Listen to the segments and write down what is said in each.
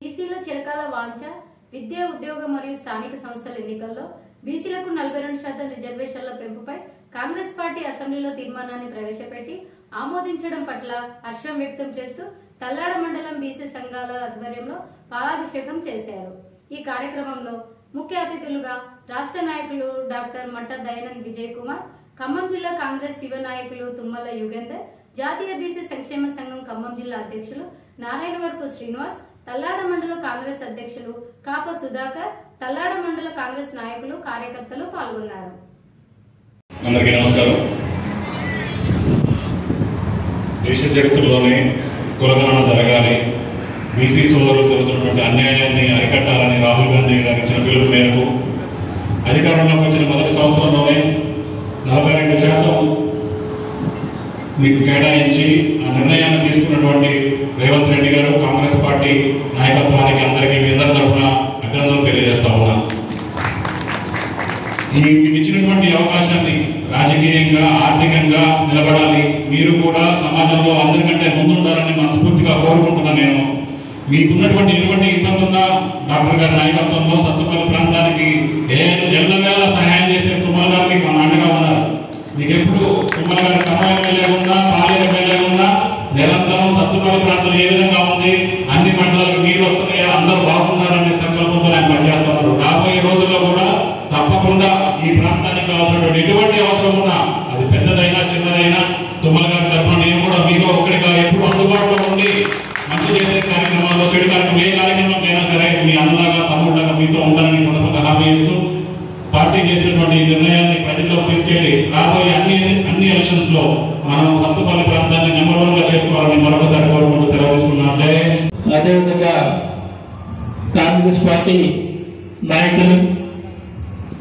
బీసీల చిరకాల వాంఛ విద్య ఉద్యోగ మరియు స్థానిక సంస్థల ఎన్నికల్లో బీసీలకు 42% రిజర్వేషన్ల పెంపుపై కాంగ్రెస్ పార్టీ అసెంబ్లీలో తీర్మానాన్ని ప్రవేశపెట్టి ఆమోదించడం పట్ల హర్షం వ్యక్తం చేస్తూ తల్లాడ మండలం బీసీ సంఘాల ఆధ్వర్యంలో పాలాభిషేకం చేశారు। ఈ కార్యక్రమంలో ముఖ్య అతిథులుగా రాష్ట్ర నాయకులు డాక్టర్ మట్ట దయానంద్ విజయ్ కుమార్, ఖమ్మం జిల్లా కాంగ్రెస్ యువ నాయకులు తుమ్మల యుగేందర్, జాతీయ బీసీ సంక్షేమ సంఘం ఖమ్మం జిల్లా అధ్యక్షులు నారాయణవరపు శ్రీనివాస్, తల్లాడ మండల కాంగ్రెస్ అధ్యక్షులు కాప సుధాకర్, తల్లాడ మండల కాంగ్రెస్ నాయకులు కార్యకర్తలు పాల్గొన్నారు। అందరికీ నమస్కారం। దేశ చరిత్రలోనే కులగణన జరగాలి, బీసీ సోదరులు జరుగుతున్నటువంటి అన్యాయాన్ని అరికట్టాలని రాహుల్ గాంధీ గారు ఇచ్చిన పిలుపు మేరకు అధికారంలోకి వచ్చిన మొదటి సంవత్సరంలోనే 42% మీకు కేటాయించి ఆ నిర్ణయాన్ని తీసుకున్నటువంటి రేవంత్ రెడ్డి గారు, కాంగ్రెస్ పార్టీ నాయకత్వానికి అందరికీ మీ అందరి తరఫున అభినందనలు తెలియజేస్తా ఉన్నాను। మీకు ఇచ్చినటువంటి అవకాశాన్ని రాజకీయంగా ఆర్థికంగా నిలబడాలి, మీరు కూడా సమాజంలో అందరికంటే ముందు ఉండాలని మనస్ఫూర్తిగా కోరుకుంటున్నాను। నేను మీకున్నటువంటి ఎటువంటి ఇబ్బంది ఉన్నా డాక్టర్ గారి నాయకత్వంలో సత్తుపల్లి ప్రాంతానికి ఎల్లవేళ సహాయం చేసే తుమ్మల గారికి మన అండగా ఉన్నారు। మీకు ఎప్పుడు తుమ్మల గారి ఖమ్మం ఎమ్మెల్యే ఉన్నా, పాలేరు ఎమ్మెల్యే ఉన్నా నిరంతరం సత్తుపల్లి ప్రాంతం ఏ విధంగా ఉంది, అన్ని మండలాలకు నీరు వస్తున్నాయా, అందరూ బాగున్నారనే సంకల్పంతో ఆయన పనిచేస్తున్నారు। రాబోయే రోజుల్లో కూడా తప్పకుండా ఈ ప్రాంతానికి కావాల్సినటువంటి ఎటువంటి అవసరం ఉన్నా, అది పెద్దదైనా చిన్నదైనా తుమ్మల గారి తరఫున నేను కూడా మీలో ఒకటిగా ఎప్పుడు అందుబాటులో ఉండి మంచి చేసే కార్యక్రమాల్లో, చెడు కార్యక్రమం ఏ కార్యక్రమంకైనా సరే మీ అన్నలాగా తమ్ముళ్ళగా మీతో ఉండాలని సందర్భంగా హామీ ఇస్తూ పార్టీ చేసినటువంటి నిర్ణయాన్ని ప్రజల్లోకి తీసుకెళ్లి రాబోయే అన్ని ఎలక్షన్స్ లో మనం సత్తుపల్లి ప్రాంతాన్ని నెంబర్ 1 గా చేసుకోవాలని మరొకసారి కోరుకుంటూ సెలవు తీసుకున్నాం। జై హింద్। అదేవిధంగా కాంగ్రెస్ పార్టీ నాయకులు,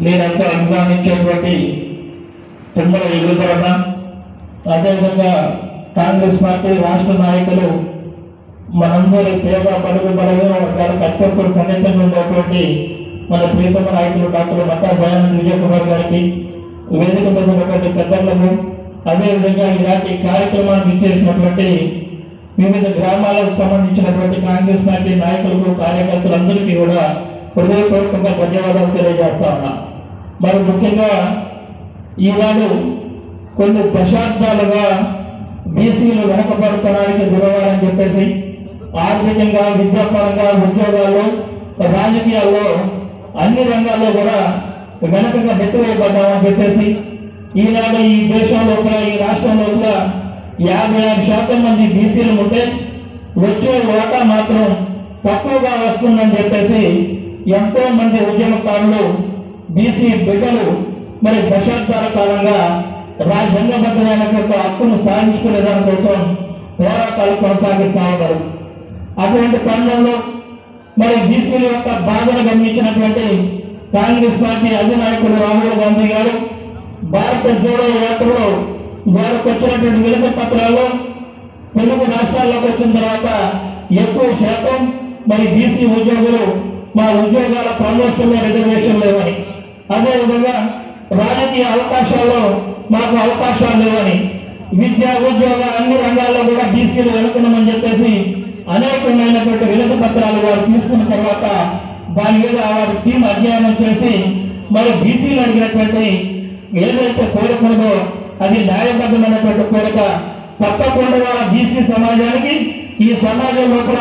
నేనంతా అభిమానించేటువంటి తుమ్మల యుగేందర్, అదేవిధంగా కాంగ్రెస్ పార్టీ రాష్ట్ర నాయకులు, మనందరి పేద బడుగు బలైన వర్గాలకు అత్యంత సన్నిహితంగా ఉండేటువంటి మన ప్రియతమ నాయకులు డాక్టర్ మట్ట దయానంద్ విజయ్ కుమార్ గారికి, వేదిక మీద ఉన్నటువంటి పెద్దలకు, అదేవిధంగా ఇలాంటి కార్యక్రమాన్ని ఇచ్చేసినటువంటి వివిధ గ్రామాలకు సంబంధించినటువంటి కాంగ్రెస్ పార్టీ నాయకులకు, కార్యకర్తలందరికీ కూడా హృదయపూర్వకంగా ధన్యవాదాలు తెలియజేస్తా ఉన్నా। మరి ముఖ్యంగా ఈనాడు కొన్ని దశాబ్దాలుగా బీసీలు వెనకబడుతనానికి గురవాలని చెప్పేసి ఆర్థికంగా, విద్యాపరంగా, ఉద్యోగాల్లో, రాజకీయాల్లో అన్ని రంగాల్లో కూడా వెనకగా నెట్టివేయబడ్డామని చెప్పేసి ఈనాడు ఈ దేశం లోపల, ఈ రాష్ట్రం లోపల 56% మంది బీసీలు ఉంటే వచ్చే వాటా మాత్రం తక్కువగా వస్తుందని చెప్పేసి ఎంతో మంది ఉద్యమకారులు, బీసీ బిడ్డలు మరి దశాబ్దాల కాలంగా రాజ్యాంగబద్ధమైనటువంటి హక్కును సాధించుకునే దానికోసం పోరాటాలు కొనసాగిస్తా ఉన్నారు। అటువంటి తరుణంలో మరి బీసీల యొక్క బాధను గమనించినటువంటి కాంగ్రెస్ పార్టీ అధినాయకుడు రాహుల్ గాంధీ గారు భారత జోడో యాత్రలో వారికి వచ్చినటువంటి వినతి పత్రాల్లో తెలుగు రాష్ట్రాల్లోకి వచ్చిన తర్వాత ఎక్కువ శాతం మరి బీసీ ఉద్యోగులు మా ఉద్యోగాల ప్రమోషన్లో రిజర్వేషన్ లేవని, అదేవిధంగా రాజకీయ అవకాశాల్లో మాకు అవకాశాలు లేవని, విద్యా ఉద్యోగ అన్ని రంగాల్లో కూడా బీసీలు వెనుకున్నామని చెప్పేసి అనేకమైనటువంటి వినతి పత్రాలు వారు తీసుకున్న తర్వాత దాని మీద వారి టీం అధ్యయనం చేసి మరి బీసీలు అడిగినటువంటి ఏదైతే కోరికలో అది న్యాయబద్ధమైనటువంటి కోరిక, తప్పకుండా వాళ్ళ బీసీ సమాజానికి ఈ సమాజం లోపల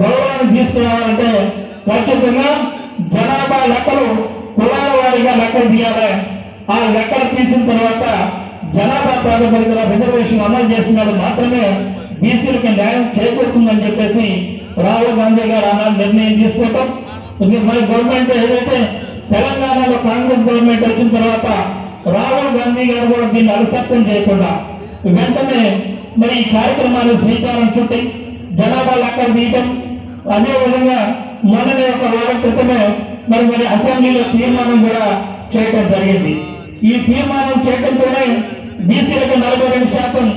గౌరవాన్ని తీసుకురావాలంటే ఖచ్చితంగా జనాభా లెక్కలు కులాల వారీగా లెక్కలు తీయాలి। ఆ లెక్కలు తీసిన తర్వాత జనాభా ప్రాతిపదికన రిజర్వేషన్ అమలు చేస్తున్నారు మాత్రమే బీసీలకి న్యాయం చేకూరుతుందని చెప్పేసి రాహుల్ గాంధీ గారు ఆనాడు నిర్ణయం తీసుకోవటం, మరి గవర్నమెంట్ ఏదైతే తెలంగాణలో కాంగ్రెస్ గవర్నమెంట్ వచ్చిన తర్వాత రాహుల్ గాంధీ గారు కూడా దీన్ని అలసత్వం చేయకుండా వెంటనే మరి ఈ కార్యక్రమాలు శ్రీకారం చుట్టి జనాభా లెక్కలు తీయటం, అదేవిధంగా మొన్ననే ఒక వారం క్రితమే మరి అసెంబ్లీలో తీర్మానం కూడా చేయటం జరిగింది। ఈ తీర్మానం చేయడంతోనే బీసీలకు 42%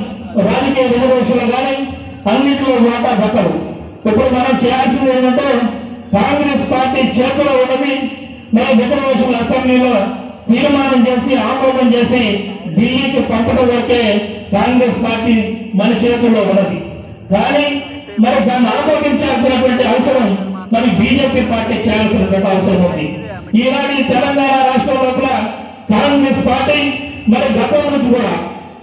రాజకీయ రిజర్వేషన్లు కానీ అన్నింటిలో వాటా దక్కదు। ఇప్పుడు మనం చేయాల్సింది ఏంటంటే కాంగ్రెస్ పార్టీ చేతిలో ఉన్నది మరి రిజర్వేషన్ల అసెంబ్లీలో తీర్మానం చేసి ఆమోదం చేసి ఢిల్లీకి పంపడం వరకే కాంగ్రెస్ పార్టీ మన చేతుల్లో ఉన్నది। కానీ మరి దాన్ని ఆమోదించాల్సినటువంటి అవసరం మరి పార్టీ చేయాల్సినటువంటి అవసరం ఉంది. ఈనాడు ఈ తెలంగాణ రాష్ట్రం లోపల కాంగ్రెస్ పార్టీ మరి గతం నుంచి కూడా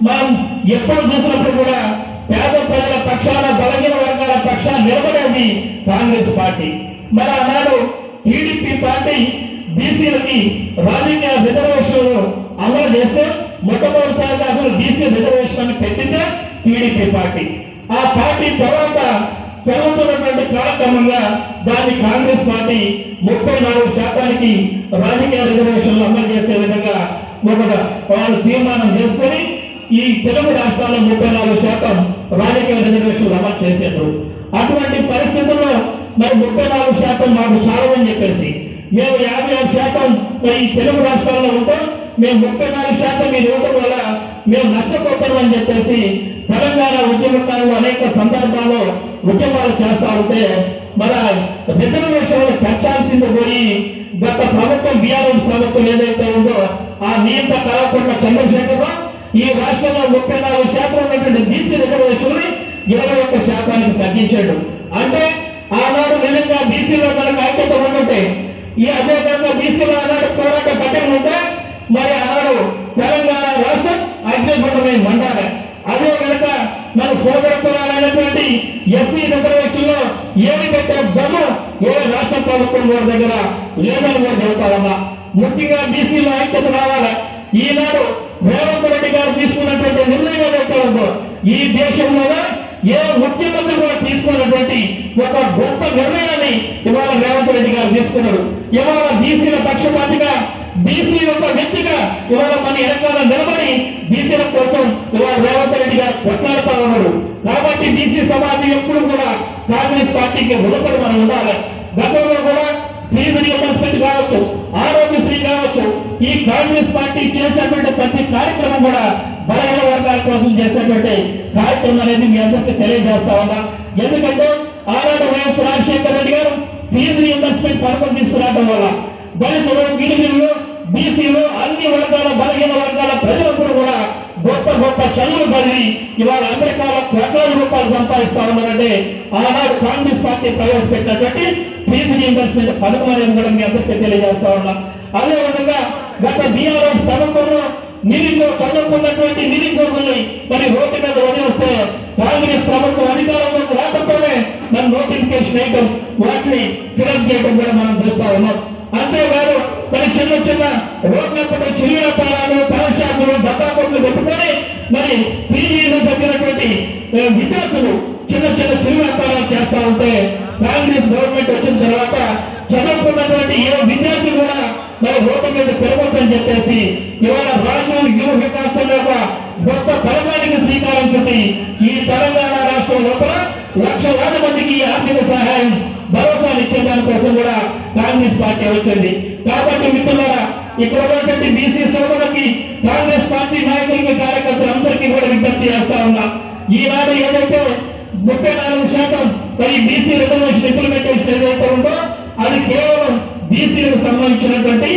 మనం ఎప్పుడు చూసినప్పుడు కూడా పేద ప్రజల పక్షాన బలహీన వర్గాల పక్షాన నిలబడేది కాంగ్రెస్ పార్టీ. మరి ఆనాడు టీడీపీ పార్టీ బీసీలకి రాజకీయ రిజర్వేషన్లు అమలు చేస్తే మొట్టమొదటిసారిగా అసలు బీసీ రిజర్వేషన్ పెట్టిందే టీడీపీ పార్టీ. ఆ పార్టీ తర్వాత జరుగుతున్నటువంటి కార్యక్రమంగా దాన్ని కాంగ్రెస్ పార్టీ 34% రాజకీయ రిజర్వేషన్లు అమలు చేసే విధంగా వాళ్ళు తీర్మానం చేసుకొని ఈ తెలుగు రాష్ట్రాల్లో 34% రాజకీయ రిజర్వేషన్లు అమలు చేసేట్టు. అటువంటి పరిస్థితుల్లో మరి 34% మాకు చాలదని చెప్పేసి మేము 56% ఈ తెలుగు రాష్ట్రాల్లో ఉంటాం, మేము 34% మీరు ఇవ్వడం వల్ల మేము నష్టపోతామని చెప్పేసి తెలంగాణ ఉద్యమకారులు అనేక సందర్భాల్లో ఉద్యమాలు చేస్తా ఉంటే మన రిజర్వేషన్లు పెంచాల్సింది పోయి గత ప్రభుత్వం బీఆర్ఎస్ ప్రభుత్వం ఏదైతే ఉందో ఆ నియంత కళాకొండ చంద్రశేఖరరావు ఈ రాష్ట్రంలో 34% ఉన్నటువంటి బీసీ రిజర్వేషన్లు 21% తగ్గించాడు. అంటే ఆనాడు నిజంగా బీసీలో మనకు ఐక్యత ఉంటే ఈ అదే విధంగా బీసీలో ఆనాడు పోరాట పట్టణం ఉంటే మరి ఆనాడు తెలంగాణ రాష్ట్రం అగ్నిగుండమే మండాలి. అదే కనుక మన సోదరపురాలైనటువంటి ఎస్సీ రిజర్వేషన్లో ఏమి పెట్టే దమ్ము ఏ రాష్ట్ర ప్రభుత్వం వారి దగ్గర లేదని కూడా చెబుతారమ్మా. ముఖ్యంగా బీసీలో ఐక్యత రావాలి. ఈనాడు రేవంత్ రెడ్డి గారు తీసుకున్నటువంటి నిర్ణయం ఏదైతే ఉందో ఈ దేశంలో ఏ ముఖ్యమంత్రి కూడా తీసుకున్నటువంటి ఒక గొప్ప నిర్ణయాన్ని ఇవాళ రేవంత్ రెడ్డి గారు తీసుకున్నారు. ఇవాళ బీసీల పక్షపాతిగా బీసీ యొక్క వ్యక్తిగా ఇవాళ మన వెనకాల నిలబడి బీసీల కోసం ఇవాళ రేవంత్ రెడ్డి గారు కొట్లాడుతూ ఉన్నారు. కాబట్టి బీసీ సమాజం ఎప్పుడు కూడా కాంగ్రెస్ పార్టీకి రుణపడి మనం ఉండాలి. గతంలో కూడా ఫీజు రియంబర్స్మెంట్ కావచ్చు, ఆరోగ్యశ్రీ కావచ్చు, ఈ కాంగ్రెస్ పార్టీ చేసేటువంటి ప్రతి కార్యక్రమం కూడా బలహీన వర్గాల కోసం చేసేటువంటి కార్యక్రమం అనేది మీ అందరికీ తెలియజేస్తా ఉన్నా. ఎందుకంటే ఆనాడు వైఎస్ రాజశేఖర రెడ్డి గారు ఫీజు రియంబర్స్మెంట్ పథకం తీసుకురావడం వల్ల దళితులు, గిరిజనులు, బీసీలు అన్ని వర్గాల బలహీన వర్గాల ప్రజలందరూ కూడా గొప్ప గొప్ప చదువులు చదివి ఇవాళ అమెరికాలో కోట్లాది రూపాయలు సంపాదిస్తా ఉన్నారంటే ఆనాడు కాంగ్రెస్ పార్టీ ప్రవేశపెట్టినటువంటి ఫీజు రియంబర్స్మెంట్ పథకం అనేది కూడా మీ అందరికీ తెలియజేస్తా ఉన్నా. అదేవిధంగా గత బీఆర్ఎస్ ప్రభుత్వంలో చదువుకున్నటువంటి నిరుద్యోగుల్ని మరి రోడ్డు మీద వదిలేస్తే కాంగ్రెస్ ప్రభుత్వం అధికారంలోకి రాకపోతే మన నోటిఫికేషన్ వేయటం, వాటిని ఫిలప్ చేయడం కూడా మనం చూస్తా ఉన్నాం. అంతేకాదు మరి చిన్న చిన్న రోడ్లపై చిరు వ్యాపారాలు, కళాశాలలు, డబ్బాకొట్లు పెట్టుకొని మరి పీజీలు తగ్గినటువంటి విద్యార్థులు చిన్న చిన్న చిరు వ్యాపారాలు చేస్తా ఉంటే కాంగ్రెస్ గవర్నమెంట్ వచ్చిన తర్వాత చదువుకున్నటువంటి ఏ విద్యార్థి కూడా మరి రోడ్డు మీద పెరగొద్దని చెప్పేసి ఇవాళ రాజు యువ వికాసం యొక్క గొప్ప పథకానికి శ్రీకారం చుట్టి ఈ తెలంగాణ రాష్ట్రం లోపల లక్షలాది మందికి ఆర్థిక సహాయం భరోసాలు ఇచ్చే దానికోసం కూడా కాంగ్రెస్ పార్టీ వచ్చింది. కాబట్టి మిత్రులారా ఇక్కడ ఉన్నటువంటి బీసీ సోదరులకి కాంగ్రెస్ పార్టీ నాయకులకి కార్యకర్తలందరికీ కూడా విజ్ఞప్తి చేస్తా ఉన్నా. ఈనాడు ఏదైతే 34% మరి బీసీ రిజర్వేషన్ ఇంప్లిమెంటేషన్ ఏదైతే ఉందో అది కేవలం బీసీలకు సంబంధించినటువంటి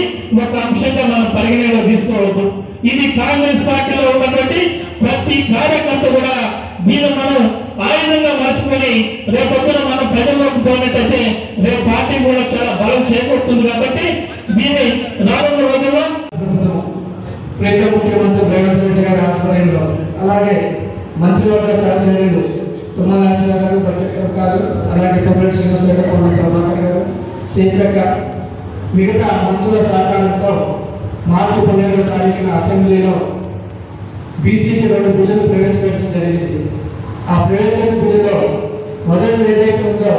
ఒక అంశంగా మనం పరిగణలో తీసుకోవద్దు. ఇది కాంగ్రెస్ పార్టీలో ఉన్నటువంటి ప్రతి కార్యకర్త కూడా దీన్ని మనం ఆయుధంగా మార్చుకొని రేపొద్దున మనం ప్రజల్లోకి పోయినట్టయితే రేపు పార్టీ కూడా చాలా బలం చేకూరుతుంది. కాబట్టి దీన్ని రానున్న రోజుల్లో ప్రియత ముఖ్యమంత్రి రేవంత్ రెడ్డి గారి ఆధ్వర్యంలో అలాగే మంత్రివర్గ సహచర్యులు తుమ్మల నాగేశ్వరరావు గారు, ప్రత్యేక గారు, అలాగే కొమ్మరెడ్డి శ్రీనివాస్ గారు, ప్రభాకర్ గారు, సీతక్క మిగతా మంత్రుల సహకారంతో మార్చి 12వ తారీఖున అసెంబ్లీలో బీసీకి 2 బిల్లులు ప్రవేశపెట్టడం జరిగింది. ఆ ప్రవేశపెట్టిన బిల్లులో మొదటి ఏదైతే ఉందో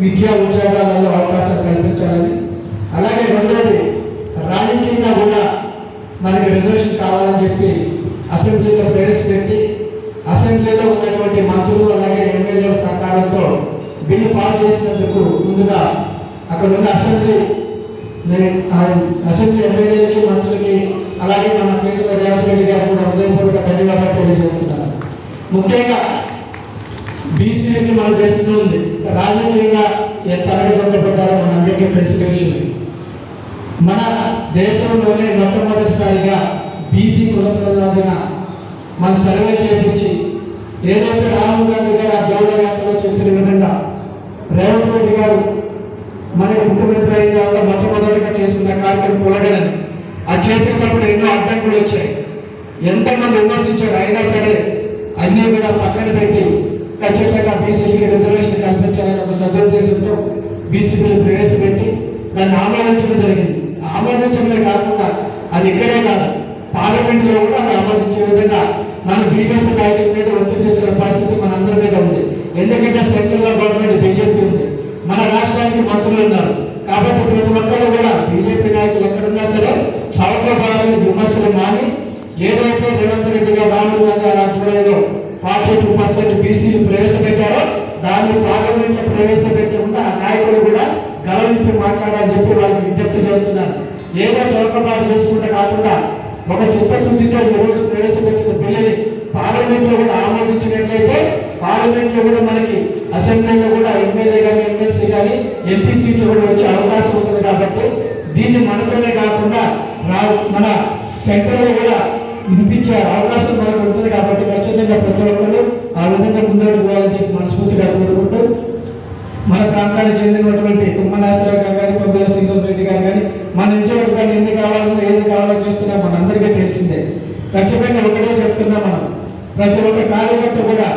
విద్యా ఉద్యోగాలలో అవకాశాలు కల్పించాలని, అలాగే రెండోది రాజకీయంగా కూడా మనకి రిజర్వేషన్ కావాలని చెప్పి అసెంబ్లీలో ప్రవేశపెట్టి అసెంబ్లీలో ఉన్నటువంటి మంత్రులు అలాగే ఎమ్మెల్యేల సహకారంతో బిల్లు పాస్ చేసినందుకు ముందుగా అక్కడ ఉన్న అసెంబ్లీ ఎమ్మెల్యేలకి, మంత్రులకి అలాగే మన ప్రియతమ రేవంత్ రెడ్డి గారు కూడా హృదయపూర్వక ధన్యవాదాలు తెలియజేస్తున్నారు. ముఖ్యంగా బీసీలకి మన దేశంలో ఉంది రాజకీయంగా ఎంత అరగదొక్కబడ్డారో మన అందరికీ తెలిసిన విషయం. మన దేశంలోనే మొట్టమొదటిసారిగా బీసీ కులప్రతిపాదన మన సర్వే చేయించి ఏదైతే రాహుల్ గాంధీ గారు ఆ జోడో యాత్రలో చెప్పిన విధంగా రేవంత్ రెడ్డి గారు మన ముఖ్యమంత్రి చేసేటప్పుడు ఎన్నో అడ్డంకులు వచ్చాయి, ఎంతమంది విమర్శించారు. అయినా సరే అన్నీ కూడా పక్కన పెట్టి ఖచ్చితంగా బీసీలకి రిజర్వేషన్ కల్పించాలని ఒక సదుద్దేశంతో బీసీ బిల్లు ప్రవేశపెట్టి దాన్ని ఆమోదించడం జరిగింది. ఆమోదించడమే కాకుండా అది ఇక్కడే కాదు, పార్లమెంట్లో కూడా అది ఆమోదించే విధంగా మన బీజేపీ నాయకుల మీద ఒత్తిడి తీసుకునే పరిస్థితి మనందరి మీద ఉంది. ఎందుకంటే సెంట్రల్ లో గవర్నమెంట్ బీజేపీ ఉంది, మన రాష్ట్రానికి మంత్రులు ఉన్నారు. కాబట్టి ప్రతి ఒక్కరు కూడా బీజేపీ నాయకులు ఎక్కడున్నా సరే చౌకబారి విమర్శలు మాని ఏదైతే రేవంత్ రెడ్డి గారు రాహుల్ గాంధీ గారి ఆధ్వర్యంలో 42% బీసీలు ప్రవేశపెట్టారో దాన్ని పార్లమెంట్ లో ప్రవేశపెట్టకుండా ఆ నాయకులు కూడా గలవింపి మాట్లాడాలని చెప్పి వాళ్ళకి విజ్ఞప్తి చేస్తున్నారు. ఏదో చౌకబారి చేసుకుంటే కాకుండా ఒక చిత్తశుద్ధితో ఈ రోజు ప్రవేశపెట్టిన బిల్లుని పార్లమెంట్ లో కూడా ఆమోదించినట్లయితే పార్లమెంట్ లో కూడా మనకి అసెంబ్లీలో కూడా ఎమ్మెల్యే కానీ ఎమ్మెల్సీ కానీ ఎంపీ సీట్లు కూడా వచ్చే అవకాశం ఉంటుంది. కాబట్టి దీన్ని మనతోనే కాకుండా మన సెంట్రల్ లో కూడా వినిపించే అవకాశం మనకు ఉంటుంది. కాబట్టి ఖచ్చితంగా ప్రతి ఒక్కరు ఆ విధంగా ముందడుగు పోవాలని చెప్పి మనస్ఫూర్తిగా కోరుకుంటూ మన ప్రాంతానికి చెందినటువంటి తుమ్మల నాగేశ్వరరావు గారు కానీ పొంగుల శ్రీనివాస్ రెడ్డి గారు కానీ మన నియోజకవర్గాన్ని ఎన్ని కావాలో ఏది కావాలో చేస్తున్నా మనందరికీ తెలిసిందే. ఖచ్చితంగా ఒకటే చెప్తున్నా, మనం ప్రతి ఒక్క కార్యకర్త కూడా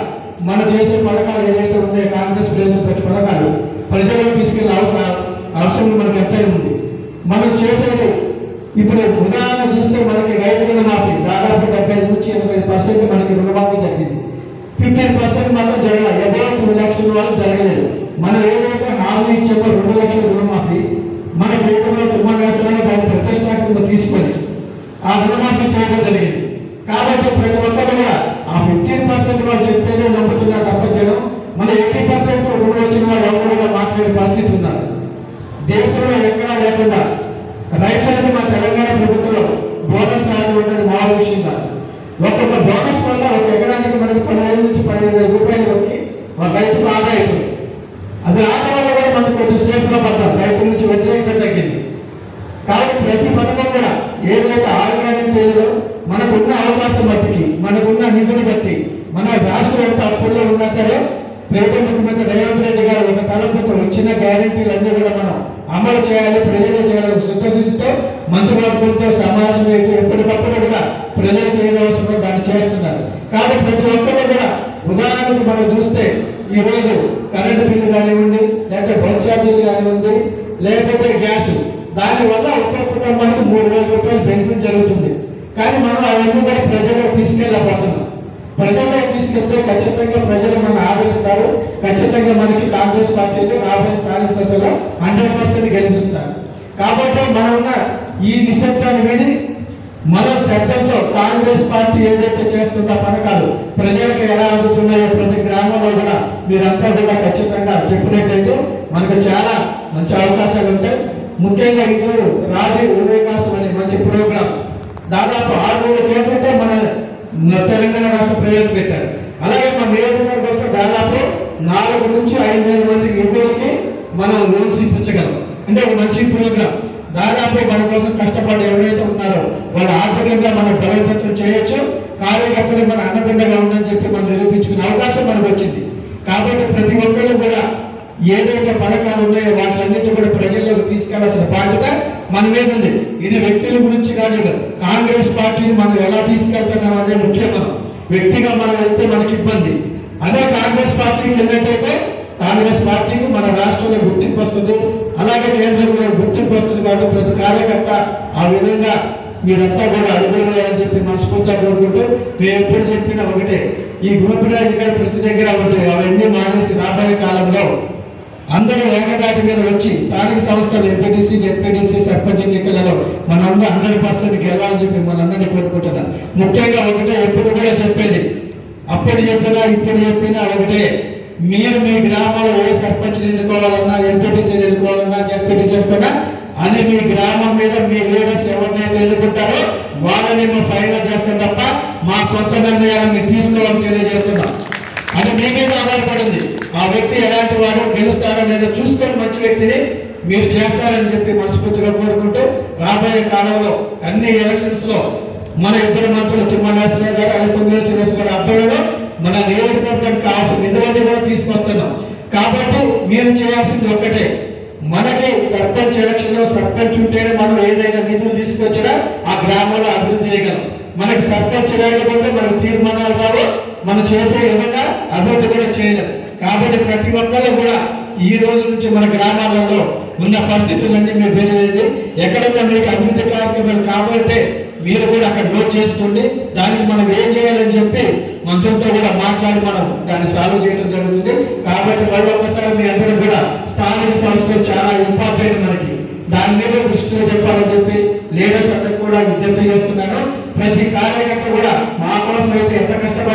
మనం చేసే పథకాలు ఏదైతే ఉన్నాయో కాంగ్రెస్ ప్రతి పథకాలు ప్రజల్లో తీసుకెళ్ళే అవసరం మనకు ఎంతైనా ఉంది. మనం చేసేది ఇప్పుడు ఉదాహరణ చూస్తే మనకి రైతు రుణమాఫీ దాదాపు 75 నుంచి 80% మనకి రుణమాఫీ జరిగింది. 15% మాత్రం జరగలేదు, ఎవరో 2 లక్షల వాళ్ళు జరగలేదు. మనం ఏదైతే హామీ ఇచ్చామో 2 లక్షల రుణమాఫీ మన కేంద్రంలో తుమ్మల నాగేశ్వరరావు దాన్ని ప్రతిష్టాత్మకంగా తీసుకొని ఆ రుణమాఫీ చేయడం జరిగింది. కాబట్టి ప్రతి ఒక్కరు కూడా ఆ 15% వాళ్ళు చెప్పేదే నమ్ముతున్నారు తప్ప జనం మన 80% రుణం వచ్చిన వాళ్ళు ఎవరు కూడా మాట్లాడే పరిస్థితి ఉన్నారు. దేశంలో ఎక్కడా లేకుండా రైతులకు మన తెలంగాణ ప్రభుత్వంలో బోనస్ రావడం అనేది మామూలు విషయం కాదు. ఒక్కొక్క బోనస్ వల్ల ఒక ఎకరానికి మనకి 10,000 నుంచి 15,000 రూపాయలు వరకు మన రైతుకు ఆదా అవుతుంది. అది రావడం వల్ల కూడా మనకు కొంచెం సేఫ్గా పడతాం, రైతుల నుంచి వ్యతిరేకత తగ్గింది. కాబట్టి ప్రతి పథకం కూడా ఏదైతే ఆర్గానిక్ పేరులో మనకున్న అవకాశం బట్టి మనకున్న నిధులు బట్టి మన రాష్ట్రం ఎంత అప్పుల్లో ఉన్నా సరే ప్రియతమ ముఖ్యమంత్రి రేవంత్ రెడ్డి గారు ఒక తలపుతో వచ్చిన గ్యారెంటీలు అన్ని కూడా మనం అమలు చేయాలి, ప్రజలు చేయాలి శుద్ధశుద్ధితో మంత్రివర్గంతో సమావేశం అయితే ఎప్పటికప్పుడు కూడా ప్రజలకు ఏదో అవసరమో దాన్ని చేస్తున్నారు. కాబట్టి ప్రతి ఒక్కరు కూడా ఉదాహరణకు మనం చూస్తే ఈ రోజు కరెంటు బిల్లు కానివ్వండి, లేకపోతే బస్ ఛార్జీలు కానివ్వండి, లేకపోతే గ్యాస్, దానివల్ల ఒక్కొక్క కుటుంబానికి 3,000 రూపాయలు బెనిఫిట్ జరుగుతుంది. కానీ మనం అవన్నీ కూడా ప్రజలకు తీసుకెళ్ళబోతున్నాం. ప్రజల్లో తీసుకెళ్తే ఖచ్చితంగా ప్రజలు మనం ఆదరిస్తారు. ఖచ్చితంగా మనకి కాంగ్రెస్ పార్టీలో రాబోయే స్థానిక సంస్థలో 100% గెలిపిస్తారు. కాబట్టి మనమున్న ఈ నిశ్శబ్దాన్ని విని మరో శబ్దంతో కాంగ్రెస్ పార్టీ ఏదైతే చేస్తున్న పథకాలు ప్రజలకు ఎలా అందుతున్నాయో ప్రతి గ్రామంలో కూడా మీరంతా కూడా ఖచ్చితంగా చెప్పినట్టయితే మనకు చాలా మంచి అవకాశాలు ఉంటాయి. ముఖ్యంగా ఇది రాజీవ్ వికాసం అనే మంచి ప్రోగ్రాం దాదాపు 6,000 కోట్లతో మన తెలంగాణ రాష్ట్రం ప్రవేశపెట్టారు. అలాగే మన నియోజకవర్గం వస్తే దాదాపు 4 నుంచి 5,000 మంది యువకులకి మనం లోన్స్ ఇప్పించగలం. అంటే ఒక మంచి ప్రోగ్రాం. దాదాపు మన కోసం కష్టపడి ఎవరైతే ఉన్నారో వాళ్ళు ఆర్థికంగా మనం బలోపేతం చేయొచ్చు, కార్యకర్తలు మన అన్నదండగా ఉందని చెప్పి మనం నిరూపించుకునే అవకాశం మనకు వచ్చింది. కాబట్టి ప్రతి ఒక్కరు కూడా ఏదైతే పథకాలు ఉన్నాయో వాటిలన్నింటినీ కూడా ప్రజల్లోకి తీసుకెళ్లాల్సిన బాధ్యత మన మీద ఉంది. ఇది వ్యక్తుల గురించి కానీ కాంగ్రెస్ పార్టీని మనం ఎలా తీసుకెళ్తున్నాం అనేది ముఖ్యం. మనం వ్యక్తిగా మనం వెళ్తే మనకి ఇబ్బంది. అదే కాంగ్రెస్ పార్టీకి వెళ్ళినట్టయితే కాంగ్రెస్ పార్టీకి మన రాష్ట్రంలో గుర్తింపు వస్తుంది, అలాగే కేంద్రంలో గుర్తింపు వస్తుంది. కాబట్టి ప్రతి కార్యకర్త ఆ విధంగా మీరంతా కూడా అడుగులు వేయాలని చెప్పి మనస్ఫూర్తిగా కోరుకుంటూ మేము ఎప్పుడు చెప్పినా ఒకటే, ఈ గ్రూప్ రాజకీయాలు ప్రతి దగ్గర ఉంటాయి. అవన్నీ మానేసి రాబోయే కాలంలో అందరూ ఏకదాటి మీద వచ్చి స్థానిక సంస్థలు ఎంపీటీసీ, జెడ్పీటీసీ, సర్పంచ్ ఎన్నికలలో మనందరూ 100% గెలవాలని చెప్పి మనందరినీ కోరుకుంటున్నాం. ముఖ్యంగా ఒకటే ఎప్పుడు కూడా చెప్పేది, అప్పుడు చెప్పినా ఇప్పుడు చెప్పినా ఒకటే, మీరు మీ గ్రామంలో ఏ సర్పంచ్ ఎన్నుకోవాలన్నా, ఎంపీటీసీ ఎన్నుకోవాలన్నా, జెడ్పీటీసీ ఎన్నుకున్నా అని మీ గ్రామం మీద మీ లీడర్స్ ఎవరినైతే ఎన్నుకుంటారో వాళ్ళని మేము ఫైనల్ చేస్తాం తప్ప మా సొంత నిర్ణయాలను మీరు తీసుకోవాలని తెలియజేస్తున్నాం. అది మీ మీద ఆధారపడింది. ఆ వ్యక్తి ఎలాంటి వాడు గెలుస్తారో లేదో చూసుకొని మంచి వ్యక్తిని మీరు చేస్తారని చెప్పి మనస్ఫూర్తిగా కోరుకుంటూ రాబోయే కాలంలో అన్ని ఎలక్షన్స్ లో మన ఇద్దరు మంత్రులు తుమ్మల నాగేశ్వరరావు గారు, అలాగే పొంగులేటి శ్రీనివాస్ గారి ఆధ్వర్యంలో మన నియోజకవర్గానికి కావాల్సిన నిధులన్నీ కూడా తీసుకొస్తున్నాం. కాబట్టి మీరు చేయాల్సింది ఒక్కటే, మనకి సర్పంచ్ ఎలక్షన్ లో సర్పంచ్ ఉంటేనే మనం ఏదైనా నిధులు తీసుకొచ్చినా ఆ గ్రామంలో అభివృద్ధి చేయగలం. మనకి సర్పంచ్ లేకపోతే మనకు తీర్మానాలు రావు, మనం చేసే విధంగా అభివృద్ధి కూడా చేయలేం. కాబట్టి ప్రతి ఒక్కళ్ళు కూడా ఈ రోజు నుంచి మన గ్రామాలలో ఉన్న పరిస్థితులన్నీ మీరు బేరేది ఎక్కడన్నా మీకు అభివృద్ధి కార్యక్రమాలు కాబట్టి మీరు కూడా అక్కడ నోట్ చేసుకోండి. దానికి మనం ఏం చేయాలని చెప్పి మంత్రులతో కూడా మాట్లాడి మనం దాన్ని సాల్వ్ చేయడం జరుగుతుంది. కాబట్టి మళ్ళీ ఒకసారి మీ అందరూ కూడా స్థానిక సంస్థలు చాలా ఇంపార్టెంట్ మనకి, దాని మీద దృష్టిలో చెప్పాలని చెప్పి లీడర్స్ అందరికి కూడా విజ్ఞప్తి చేస్తున్నాను. ప్రతి కార్యకర్త కూడా